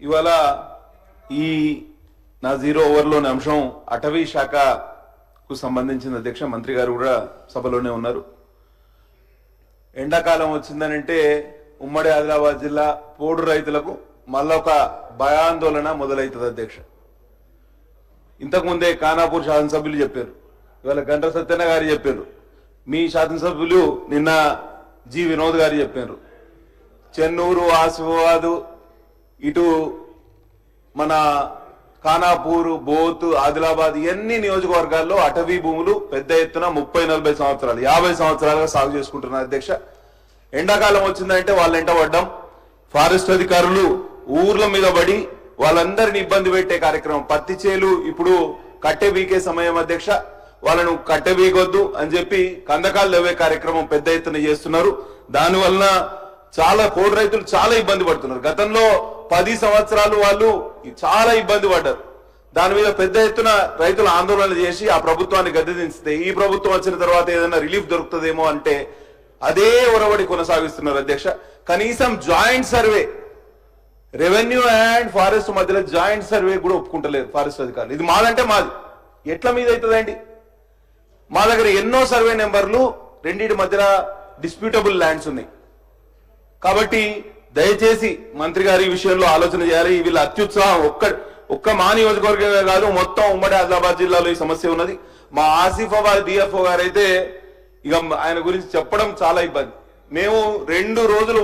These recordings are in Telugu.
ఇవాళ ఈ నా జీరో ఓవర్లోని అంశం అటవీ శాఖకు సంబంధించిన అధ్యక్ష మంత్రి గారు కూడా సభలోనే ఉన్నారు. ఎండాకాలం వచ్చిందనంటే ఉమ్మడి ఆదిలాబాద్ జిల్లా పోడు రైతులకు మళ్ళొక భయాందోళన మొదలవుతుంది అధ్యక్ష. ఇంతకుముందే ఖానాపూర్ శాసనసభ్యులు చెప్పారు, ఇవాళ గంట సత్యన్న గారు చెప్పారు, మీ శాసనసభ్యులు నిన్న జి వినోద్ గారు చెప్పారు. చెన్నూరు, ఆసిఫాబాద్, ఇటు మన ఖానాపూర్, బోత్, ఆదిలాబాద్ ఇవన్నీ నియోజకవర్గాల్లో అటవీ భూములు పెద్ద ఎత్తున 30-40 సంవత్సరాలు 50 సంవత్సరాలుగా సాగు చేసుకుంటున్నారు అధ్యక్ష. ఎండాకాలం వచ్చిందంటే వాళ్ళ ఎంట పడ్డం, ఫారెస్ట్ అధికారులు ఊర్ల మీద పడి వాళ్ళందరినీ ఇబ్బంది పెట్టే కార్యక్రమం. పత్తి చేలు ఇప్పుడు కట్టె బీకే సమయం అధ్యక్ష, వాళ్ళను కట్టె బీకొద్దు అని చెప్పి కందకాలు తవ్వే కార్యక్రమం పెద్ద ఎత్తున చేస్తున్నారు. దానివల్ల చాలా పోడు రైతులు చాలా ఇబ్బంది పడుతున్నారు. గతంలో 10 సంవత్సరాలు వాళ్ళు చాలా ఇబ్బంది పడ్డారు. దాని మీద పెద్ద ఎత్తున రైతులు ఆందోళన చేసి ఆ ప్రభుత్వాన్ని గద్దె దించితే ఈ ప్రభుత్వం వచ్చిన తర్వాత ఏదైనా రిలీఫ్ దొరుకుతుందేమో అంటే అదే ఒరవడి కొనసాగిస్తున్నారు అధ్యక్ష. కనీసం joint survey, revenue and forest మధ్యలో జాయింట్ సర్వే కూడా ఒప్పుకుంటలేదు ఫారెస్ట్ అధికారులు. ఇది మాదంటే మాది, ఎట్లా మీద అవుతుందండి? మా దగ్గర ఎన్నో సర్వే నెంబర్లు, రెండింటి మధ్యలో డిస్ప్యూటబుల్ ల్యాండ్స్ ఉన్నాయి. కాబట్టి దయచేసి మంత్రి గారి ఈ విషయంలో ఆలోచన చేయాలి. వీళ్ళ అత్యుత్సాహం ఒక్క మా నియోజకవర్గమే కాదు, మొత్తం ఉమ్మడి ఆదిలాబాద్ జిల్లాలో ఈ సమస్య ఉన్నది. మా ఆసిఫాబాద్ డిఎఫ్ఓ గారు అయితే ఇక ఆయన గురించి చెప్పడం చాలా ఇబ్బంది. మేము 2 రోజులు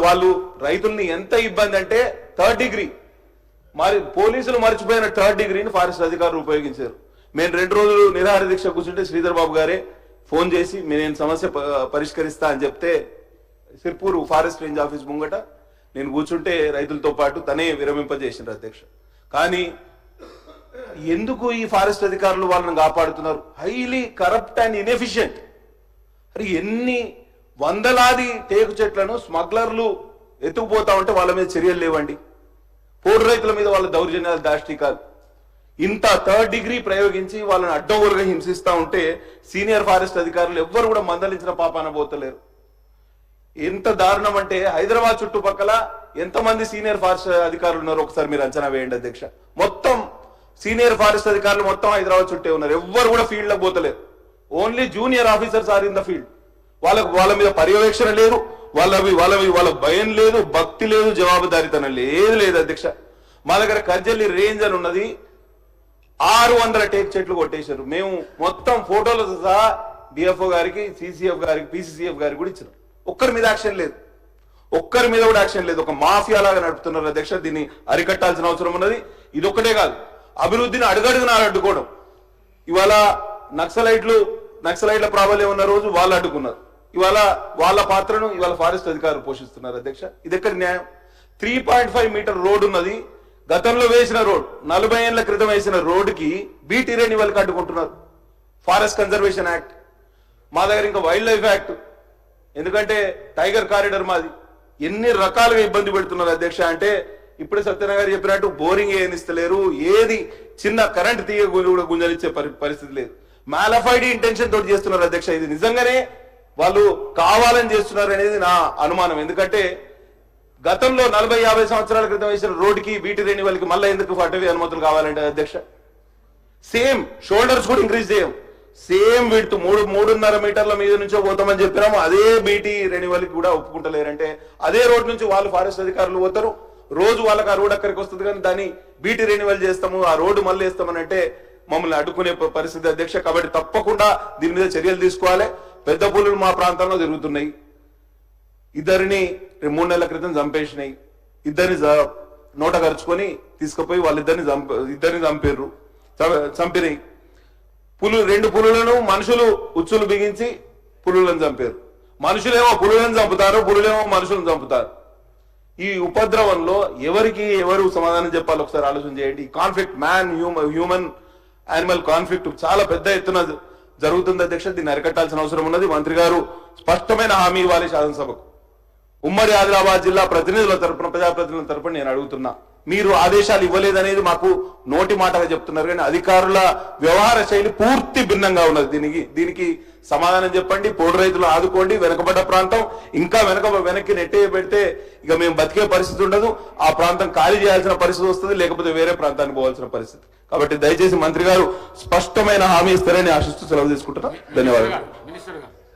వాళ్ళు రైతుల్ని ఎంత ఇబ్బంది అంటే 3rd డిగ్రీ, మరి పోలీసులు మర్చిపోయిన 3rd డిగ్రీని ఫారెస్ట్ అధికారులు ఉపయోగించారు. మేము 2 రోజులు నిరాహార దీక్ష కూర్చుంటే శ్రీధర్ బాబు గారే ఫోన్ చేసి నేను సమస్య పరిష్కరిస్తా అని చెప్తే సిర్పూర్ ఫారెస్ట్ రేంజ్ ఆఫీస్ ముంగట నేను కూర్చుంటే రైతులతో పాటు తనే విరమింపజేసినారు అధ్యక్ష. కానీ ఎందుకు ఈ ఫారెస్ట్ అధికారులు వాళ్ళని కాపాడుతున్నారు? Highly corrupt and inefficient. మరి ఎన్ని వందలాది టేకు చెట్లను స్మగ్లర్లు ఎత్తుకుపోతా ఉంటే వాళ్ళ మీద చర్యలు లేవండి. పోడు రైతుల మీద వాళ్ళ దౌర్జన్యాలు, దాష్టికాలు. ఇంత 3rd డిగ్రీ ప్రయోగించి వాళ్ళని అడ్డగోలుగా హింసిస్తా ఉంటే సీనియర్ ఫారెస్ట్ అధికారులు ఎవ్వరు కూడా మందలించిన పాపాన పోతలేరు. ఎంత దారుణం అంటే హైదరాబాద్ చుట్టుపక్కల ఎంతమంది సీనియర్ ఫారెస్ట్ అధికారులు ఉన్నారు ఒకసారి మీరు అంచనా వేయండి అధ్యక్ష. మొత్తం సీనియర్ ఫారెస్ట్ అధికారులు మొత్తం హైదరాబాద్ చుట్టే ఉన్నారు. ఎవ్వరు కూడా ఫీల్డ్ లో పోతలేరు. Only junior officers are in the field. వాళ్ళ మీద పర్యవేక్షణ లేదు, వాళ్ళ భయం లేదు, భక్తి లేదు, జవాబుదారీతనం లేదు అధ్యక్ష. మా దగ్గర కర్జల్లి రేంజ్ అని ఉన్నది, 600 టేక్ చెట్లు కొట్టేశారు. మేము మొత్తం ఫోటోలతో సహా డిఎఫ్ఓ గారికి, సిసిఎఫ్ గారికి, పిసిసిఎఫ్ గారికి కూడా ఇచ్చినాం. ఒక్కరి మీద యాక్షన్ లేదు, ఒక్కరి మీద కూడా యాక్షన్ లేదు. ఒక మాఫియా లాగా నడుపుతున్నారు అధ్యక్ష. దీన్ని అరికట్టాల్సిన అవసరం ఉన్నది. ఇది ఒక్కటే కాదు, అభివృద్ధిని అడుగడుగునా అడ్డుకోవడం. ఇవాళ నక్సలైట్ల ప్రాబల్యం ఉన్న రోజు వాళ్ళు అడ్డుకున్నారు. ఇవాళ వాళ్ళ పాత్రను ఇవాళ ఫారెస్ట్ అధికారులు పోషిస్తున్నారు అధ్యక్ష. ఇది ఎక్కడ న్యాయం? 3.5 మీటర్ రోడ్ ఉన్నది. గతంలో వేసిన రోడ్, 40 ఏళ్ల క్రితం వేసిన రోడ్డుకి బీటీ రెన్యువల్కి అడ్డుకుంటున్నారు. ఫారెస్ట్ కన్జర్వేషన్ యాక్ట్ మా దగ్గర, ఇంకా వైల్డ్ లైఫ్ యాక్ట్. ఎందుకంటే టైగర్ కారిడార్ మాది. ఎన్ని రకాలుగా ఇబ్బంది పెడుతున్నారు అధ్యక్ష అంటే ఇప్పుడే సత్యనారాయణ గారు చెప్పినట్టు బోరింగ్ ఏనిస్తలేరు, ఏది చిన్న కరెంట్ తీగ కూడా గుంజలిచ్చే పరిస్థితి లేదు. మాలఫైడ్ ఇంటెన్షన్ తోటి చేస్తున్నారు అధ్యక్ష. ఇది నిజంగానే వాళ్ళు కావాలని చేస్తున్నారు అనేది నా అనుమానం. ఎందుకంటే గతంలో 40-50 సంవత్సరాల క్రితం వేసిన రోడ్డుకి బీటీ రెన్యువల్కి మళ్ళీ ఎందుకు అటవీ అనుమతులు కావాలంటే అధ్యక్ష? సేమ్ షోల్డర్స్ కూడా ఇంక్రీజ్ చేయం, సేమ్ విడ్త్ 3.5 మీటర్ల మీద నుంచో పోతామని చెప్పినాము. అదే బీటీ రెన్యువల్కి కూడా ఒప్పుకుంటలేరంటే అదే రోడ్ నుంచి వాళ్ళు ఫారెస్ట్ అధికారులు పోతారు. రోజు వాళ్ళకి ఆ రోడ్ అక్కడికి వస్తుంది, కానీ దాన్ని బీటీ రెన్యువల్ చేస్తాము, ఆ రోడ్డు మళ్ళీ వేస్తామని అంటే మమ్మల్ని అడ్డుకునే పరిస్థితి అధ్యక్ష. కాబట్టి తప్పకుండా దీని మీద చర్యలు తీసుకోవాలి. పెద్ద పులులు మా ప్రాంతంలో జరుగుతున్నాయి. 2 3 నెలల క్రితం చంపేసినాయి. 2 నోట ఖర్చుకొని తీసుకుపోయి వాళ్ళిద్దరిని చంపినాయి. 2 పులులను మనుషులు ఉచ్చులు బిగించి పులులను చంపారు. మనుషులేమో పులులను చంపుతారు, పులులేమో మనుషులను చంపుతారు. ఈ ఉపద్రవంలో ఎవరు సమాధానం చెప్పాలి ఒకసారి ఆలోచన చేయండి. కాన్ఫ్లిక్ట్, హ్యూమన్ యానిమల్ కాన్ఫ్లిక్ట్ చాలా పెద్ద ఎత్తున జరుగుతుంది అధ్యక్ష. దీన్ని అరికట్టాల్సిన అవసరం ఉన్నది. మంత్రి గారు స్పష్టమైన హామీ ఇవ్వాలి శాసనసభకు. ఉమ్మడి ఆదిలాబాద్ జిల్లా ప్రతినిధుల తరపున, ప్రజాప్రతినిధుల తరపున నేను అడుగుతున్నా, మీరు ఆదేశాలు ఇవ్వలేదనేది మాకు నోటి మాటగా చెప్తున్నారు, కానీ అధికారుల వ్యవహార శైలి పూర్తి భిన్నంగా ఉన్నది. దీనికి సమాధానం చెప్పండి. పోడు రైతులు ఆదుకోండి. వెనకబడ్డ ప్రాంతం ఇంకా వెనక్కి నెట్టే పెడితే ఇక మేము బతికే పరిస్థితి ఉండదు. ఆ ప్రాంతం ఖాళీ చేయాల్సిన పరిస్థితి వస్తుంది, లేకపోతే వేరే ప్రాంతానికి పోవాల్సిన పరిస్థితి. కాబట్టి దయచేసి మంత్రి గారు స్పష్టమైన హామీ ఇస్తారని ఆశిస్తూ సెలవు తీసుకుంటున్నాం. ధన్యవాదాలు.